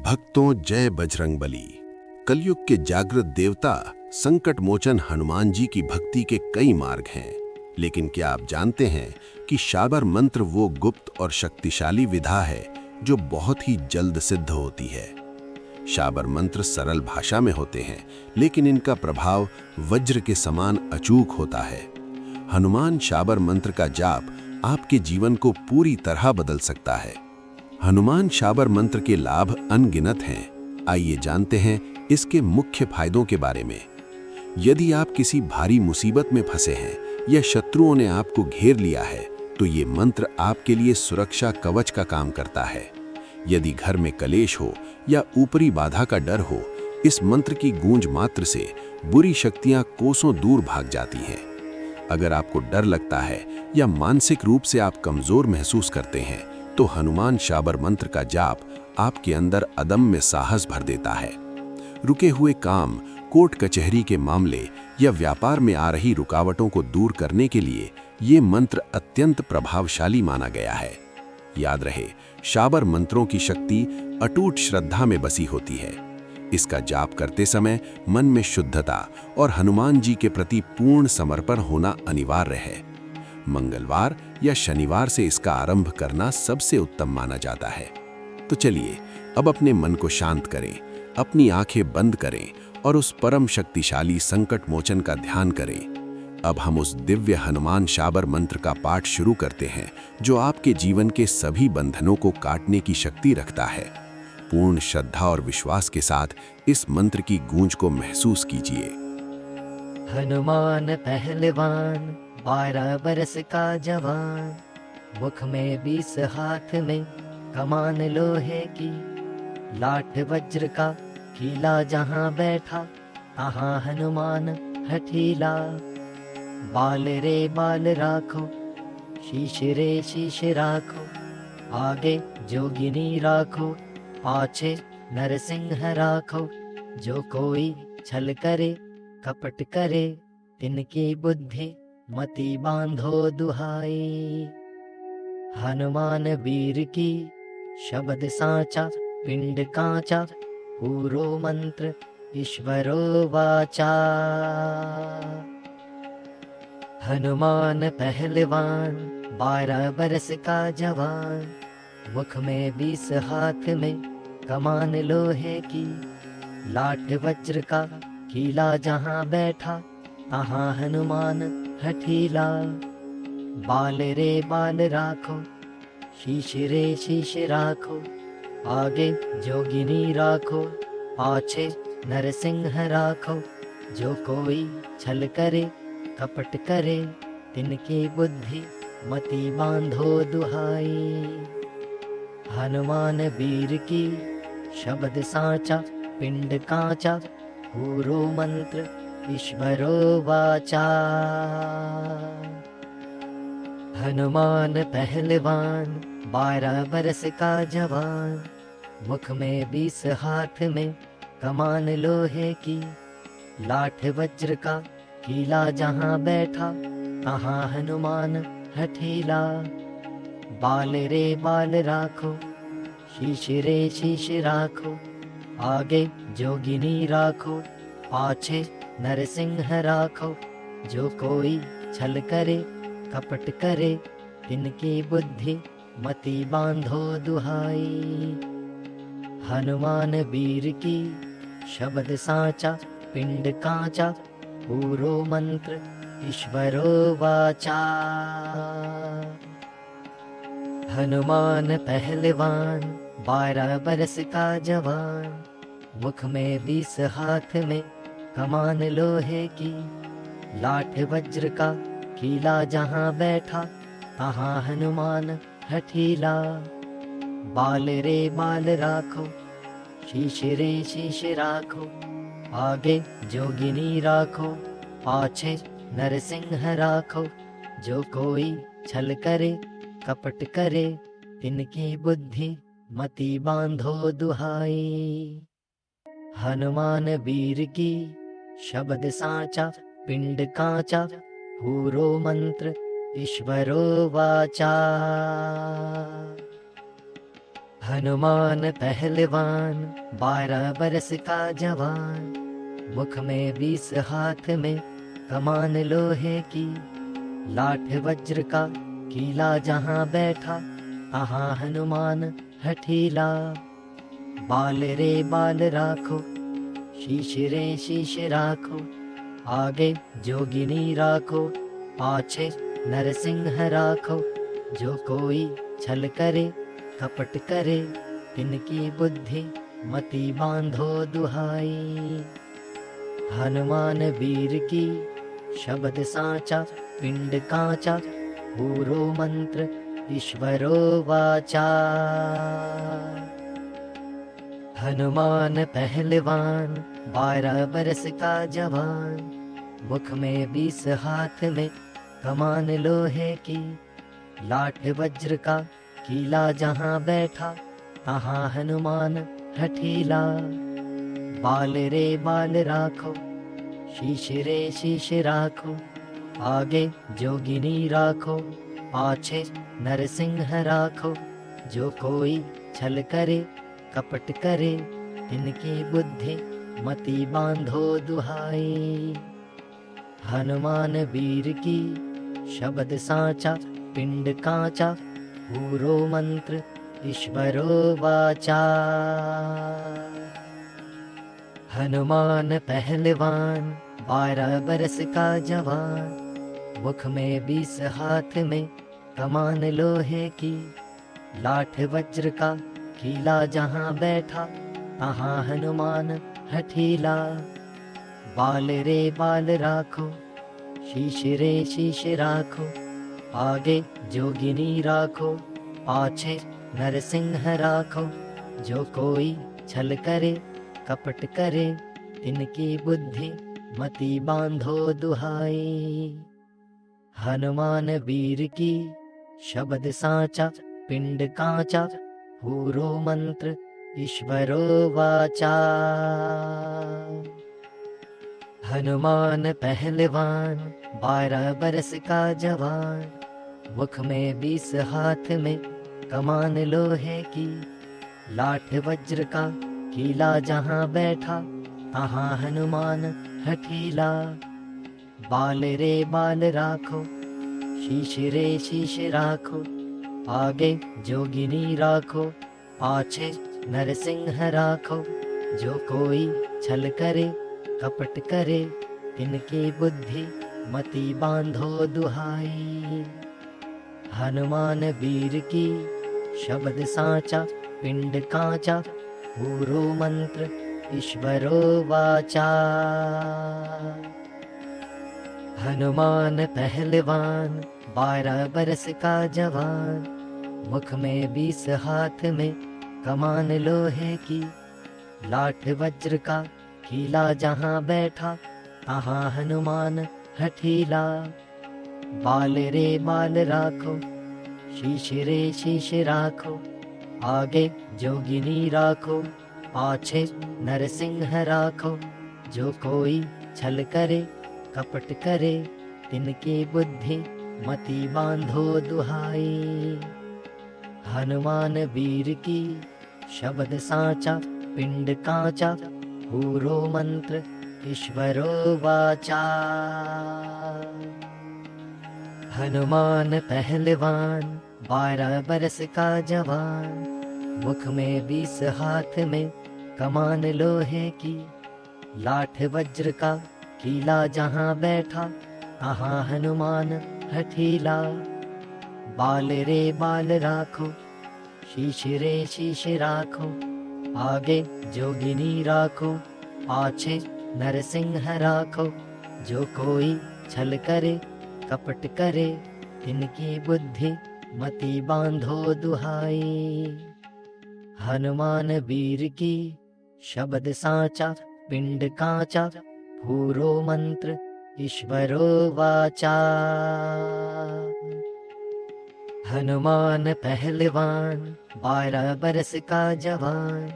भक्तों, जय बजरंगबली। कलयुग के जागृत देवता संकट मोचन हनुमान जी की भक्ति के कई मार्ग हैं, लेकिन क्या आप जानते हैं कि शाबर मंत्र वो गुप्त और शक्तिशाली विधा है जो बहुत ही जल्द सिद्ध होती है। शाबर मंत्र सरल भाषा में होते हैं, लेकिन इनका प्रभाव वज्र के समान अचूक होता है। हनुमान शाबर मंत्र का जाप आपके जीवन को पूरी तरह बदल सकता है। हनुमान शाबर मंत्र के लाभ अनगिनत हैं। आइए जानते हैं इसके मुख्य फायदों के बारे में। यदि आप किसी भारी मुसीबत में फंसे हैं या शत्रुओं ने आपको घेर लिया है, तो ये मंत्र आपके लिए सुरक्षा कवच का काम करता है। यदि घर में कलेश हो या ऊपरी बाधा का डर हो, इस मंत्र की गूंज मात्र से बुरी शक्तियां कोसों दूर भाग जाती हैं। अगर आपको डर लगता है या मानसिक रूप से आप कमजोर महसूस करते हैं, तो हनुमान शाबर मंत्र का जाप आपके अंदर अदम्य साहस भर देता है। रुके हुए काम, कोर्ट कचहरी के मामले या व्यापार में आ रही रुकावटों को दूर करने के लिए ये मंत्र अत्यंत प्रभावशाली माना गया है। याद रहे, शाबर मंत्रों की शक्ति अटूट श्रद्धा में बसी होती है। इसका जाप करते समय मन में शुद्धता और हनुमान जी के प्रति पूर्ण समर्पण होना अनिवार्य है। मंगलवार या शनिवार से इसका आरंभ करना सबसे उत्तम माना जाता है। तो चलिए अब अपने मन को शांत करें, अपनी आंखें बंद करें और उस परम शक्तिशाली संकट मोचन का ध्यान करें। अब हम उस दिव्य हनुमान शाबर मंत्र का पाठ शुरू करते हैं, जो आपके जीवन के सभी बंधनों को काटने की शक्ति रखता है। पूर्ण श्रद्धा और विश्वास के साथ इस मंत्र की गूंज को महसूस कीजिए। हनुमान पहलवान, 12 बरस का जवान, मुख में 20 हाथ में कमान लोहे की, लाठ वज्र का कीला जहां बैठा, तहां हनुमान हठीला। बाल रे बाल राखो, शीश रे शीश राखो, आगे जोगिनी राखो, पाछे नरसिंह राखो। जो कोई छल करे कपट करे, तिनकी बुद्धि मति बांधो दुहाई। हनुमान वीर की शब्द साचा, पिंड कांचा, पूरो मंत्र ईश्वरो वाचा। हनुमान पहलवान, 12 बरस का जवान, मुख में 20 हाथ में कमान लोहे की, लाठ वज्र का कीला जहां बैठा, तहां हनुमान हठीला। बाल रे बाल राखो, शीश रे शीश राखो, आगे जोगिनी राखो, पाछे नरसिंह राखो। जो कोई छल करे कपट करे, तिनकी बुद्धि मति बांधो दुहाई। हनुमान वीर की शब्द साचा, पिंड कांचा, पूरो मंत्र ईश्वरो वाचा। हनुमान पहलवान, 12 बरस का जवान, मुख में 20 हाथ में कमान लोहे की, लाठ वज्र का कीला जहां बैठा, तहां हनुमान हठीला। बाल रे बाल राखो, शीश रे शीश राखो, आगे जोगिनी राखो, पाछे नरसिंह राखो। जो कोई छल करे कपट करे, तिनकी बुद्धि मति बांधो दुहाई। हनुमान वीर की शब्द साचा, पिंड कांचा, पूरो मंत्र ईश्वरो वाचा। हनुमान पहलवान, 12 बरस का जवान, मुख में 20 हाथ में कमान लोहे की, लाठ वज्र का कीला जहां बैठा, तहां हनुमान हठीला। बाल रे बाल राखो, शीश रे शीश राखो, आगे जोगिनी राखो, पाछे नरसिंह राखो। जो कोई छल करे कपट करे, तिनकी बुद्धि मति बांधो दुहाई। हनुमान वीर की शब्द साचा, पिंड कांचा, पूरो मंत्र ईश्वरो वाचा। हनुमान पहलवान 12 बरस का जवान, मुख में 20 हाथ में कमान लोहे की, लाठ वज्र का कीला जहाँ बैठा, तहाँ हनुमान हठीला। बाल रे बाल राखो, शीश रे शीश राखो, आगे जोगिनी राखो, पाछे नरसिंह राखो। जो कोई छल करे कपट करे, तिनकी बुद्धि मति बांधो दुहाई। हनुमान वीर की शब्द साचा, पिंड कांचा, पूरो मंत्र ईश्वरो वाचा। हनुमान पहलवान 12 बरस का जवान, मुख में 20 हाथ में कमान लोहे की, लाठ वज्र का कीला जहाँ बैठा, तहाँ हनुमान हठीला। बाल रे बाल राखो, शीश रे शीश राखो, आगे जोगिनी राखो, पाछे नरसिंह राखो। जो कोई छल करे कपट करे, इनकी बुद्धि मति बांधो दुहाई। हनुमान वीर की शब्द साचा, पिंड कांचा, पूरो मंत्र ईश्वरो वाचा। हनुमान पहलवान 12 बरस का जवान, मुख में 20 हाथ में कमान लोहे की, लाठ वज्र का कीला जहाँ बैठा, तहाँ हनुमान हठीला। बाल रे बाल राखो, शीश रे शीश राखो, आगे जोगिनी राखो, पाछे नरसिंह राखो। जो कोई छल करे कपट करे, इनकी बुद्धि मति बांधो दुहाई। हनुमान वीर की शब्द साचा, पिंड कांचा, पूरो मंत्र ईश्वरो वाचा। हनुमान पहलवान 12 बरस का जवान, मुख में 20 हाथ में कमान लोहे की, लाठ वज्र का कीला जहाँ बैठा, तहाँ हनुमान हठीला। बाल रे बाल राखो, शीश रे शीश राखो, आगे जोगिनी राखो, पाछे नरसिंह राखो। जो कोई छल करे कपट करे, इनकी बुद्धि मति बांधो दुहाई। हनुमान वीर की शब्द साचा, पिंड कांचा, पूरो मंत्र ईश्वरो वाचा। हनुमान पहलवान 12 बरस का जवान, मुख में 20 हाथ में कमान लोहे की, लाठ वज्र का कीला जहाँ बैठा, तहाँ हनुमान हठीला। बाल रे बाल राखो, शीश रे शीश राखो, आगे जोगिनी राखो, पाछे नरसिंह राखो। जो कोई छल करे कपट करे, तिनकी बुद्धि मति बांधो दुहाई। हनुमान वीर की शब्द साचा, पिंड कांचा, पूरो मंत्र ईश्वरो वाचा। हनुमान पहलवान 12 बरस का जवान, मुख में 20 हाथ में कमान लोहे की, लाठ वज्र का कीला जहाँ बैठा, तहाँ हनुमान हठीला। बाल रे बाल राखो, शीश रे शीश राखो, आगे जोगिनी राखो, पाछे नरसिंह राखो। जो कोई छल करे कपट करे, इनकी बुद्धि मति बांधो दुहाई। हनुमान वीर की शब्द साचा, पिंड कांचा, पूरो मंत्र ईश्वरो वाचा। हनुमान पहलवान 12 बरस का जवान,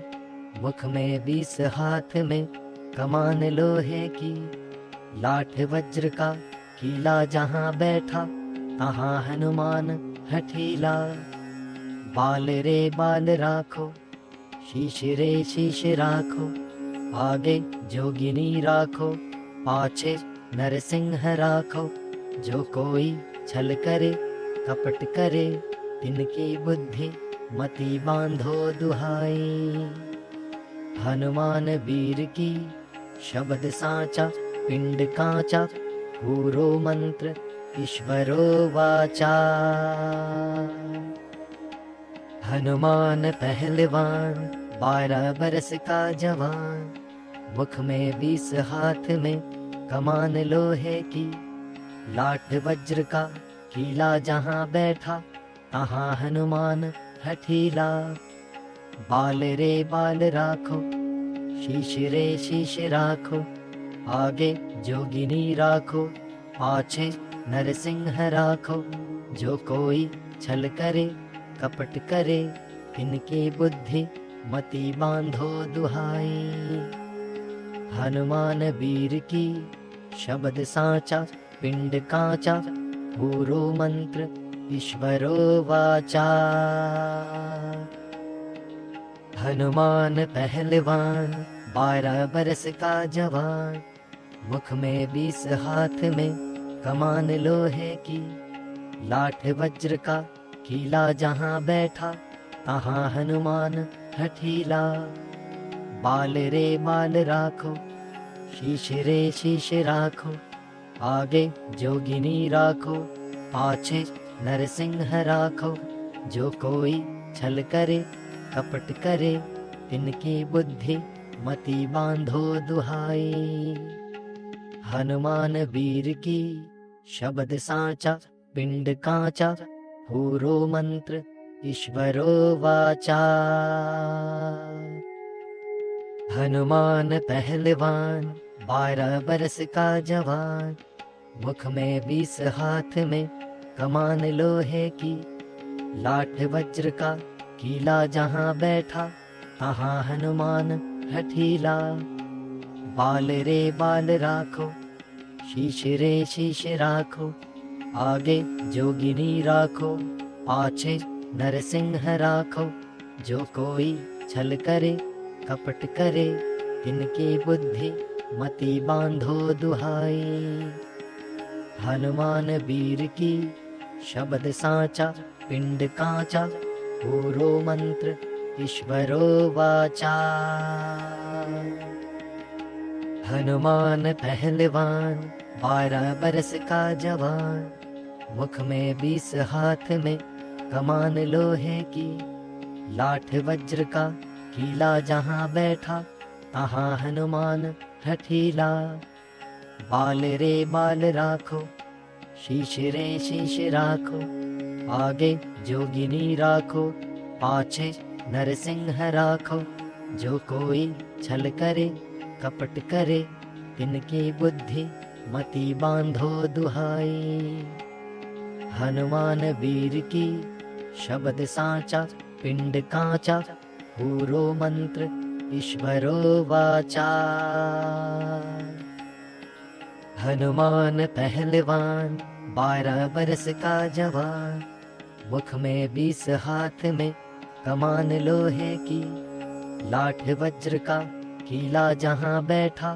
मुख में 20 हाथ में कमान लोहे की, लाठ वज्र का कीला जहाँ बैठा, तहाँ हनुमान हठीला। बाल रे बाल राखो, शीश रे शीश राखो, आगे जोगिनी राखो, पाछे नरसिंह राखो। जो कोई छल करे कपट करे, तिनकी बुद्धि मति बांधो दुहाई। हनुमान वीर की शब्द साचा, पिंड कांचा, पूरो मंत्र ईश्वरो वाचा। हनुमान पहलवान, 12 बरस का जवान, मुख में 20 हाथ में कमान लोहे की। लाठ वज्र का कीला जहाँ बैठा, तहाँ हनुमान हठीला। बाल रे बाल राखो, शीश रे शीश राखो, आगे जोगिनी राखो, पाछे नरसिंह राखो। जो कोई छल करे कपट करे, इनकी बुद्धि मति बांधो दुहाई। हनुमान वीर की शब्द साचा, पिंड कांचा, पूरो मंत्र ईश्वरो वाचा। हनुमान पहलवान, 12 बरस का जवान, मुख में 20 हाथ में कमान लोहे की। लाठ वज्र का कीला जहाँ बैठा, तहाँ हनुमान हठीला। बाल रे बाल राखो, शीश रे शीश राखो, आगे जोगिनी राखो, पाछे नरसिंह राखो। जो कोई छल करे कपट करे, इनकी बुद्धि मति बांधो दुहाई। हनुमान वीर की शब्द साचा, पिंड कांचा, पूरो मंत्र ईश्वरो वाचा। हनुमान पहलवान, 12 बरस का जवान, मुख में 20 हाथ में कमान लोहे की। लाठ वज्र का कीला जहाँ बैठा, तहाँ हनुमान हठीला। बाल रे बाल राखो, शीश रे शीश राखो, आगे जोगिनी राखो, पाछे नरसिंह राखो। जो कोई छल करे कपट करे, इनकी बुद्धि मति बांधो दुहाई। हनुमान वीर की शब्द साचा, पिंड कांचा, पूरो मंत्र ईश्वरो वाचा। हनुमान पहलवान, 12 बरस का जवान, मुख में 20 हाथ में कमान लोहे की। लाठ वज्र का कीला जहाँ बैठा, तहाँ हनुमान हठीला। बाल रे बाल राखो, शीश रे शीश राखो, आगे जोगिनी राखो, पाछे नरसिंह राखो। जो कोई छल करे कपट करे, इनकी बुद्धि मति बांधो दुहाई। हनुमान वीर की शब्द साचा, पिंड कांचा, पूरो मंत्र ईश्वरो वाचा। हनुमान पहलवान, 12 बरस का जवान, मुख में 20 हाथ में कमान लोहे की। लाठ वज्र का कीला जहाँ बैठा,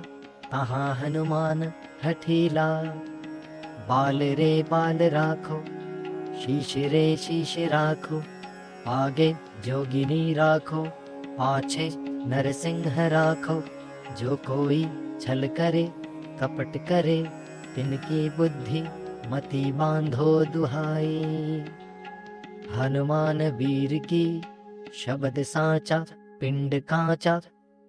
तहाँ हनुमान हठीला। बाल रे बाल राखो, शीश रे शीश राखो, आगे जोगिनी राखो, पाछे नरसिंह राखो। जो कोई छल करे कपट करे, तिनकी बुद्धि मति बांधो दुहाई। हनुमान वीर की शब्द साचा, पिंड कांचा,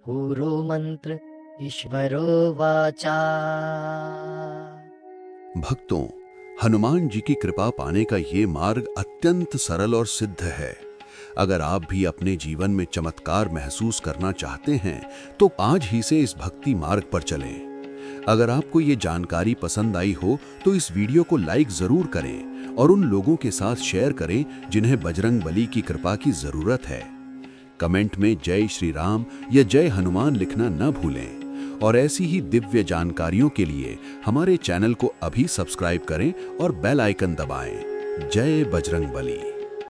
पूरो मंत्र ईश्वरो वाचा। भक्तों, हनुमान जी की कृपा पाने का ये मार्ग अत्यंत सरल और सिद्ध है। अगर आप भी अपने जीवन में चमत्कार महसूस करना चाहते हैं तो आज ही से इस भक्ति मार्ग पर चलें। अगर आपको ये जानकारी पसंद आई हो तो इस वीडियो को लाइक जरूर करें और उन लोगों के साथ शेयर करें जिन्हें बजरंग बली की कृपा की जरूरत है। कमेंट में जय श्री राम या जय हनुमान लिखना न भूलें और ऐसी ही दिव्य जानकारियों के लिए हमारे चैनल को अभी सब्सक्राइब करें और बेल आइकन दबाएं। जय बजरंग बली।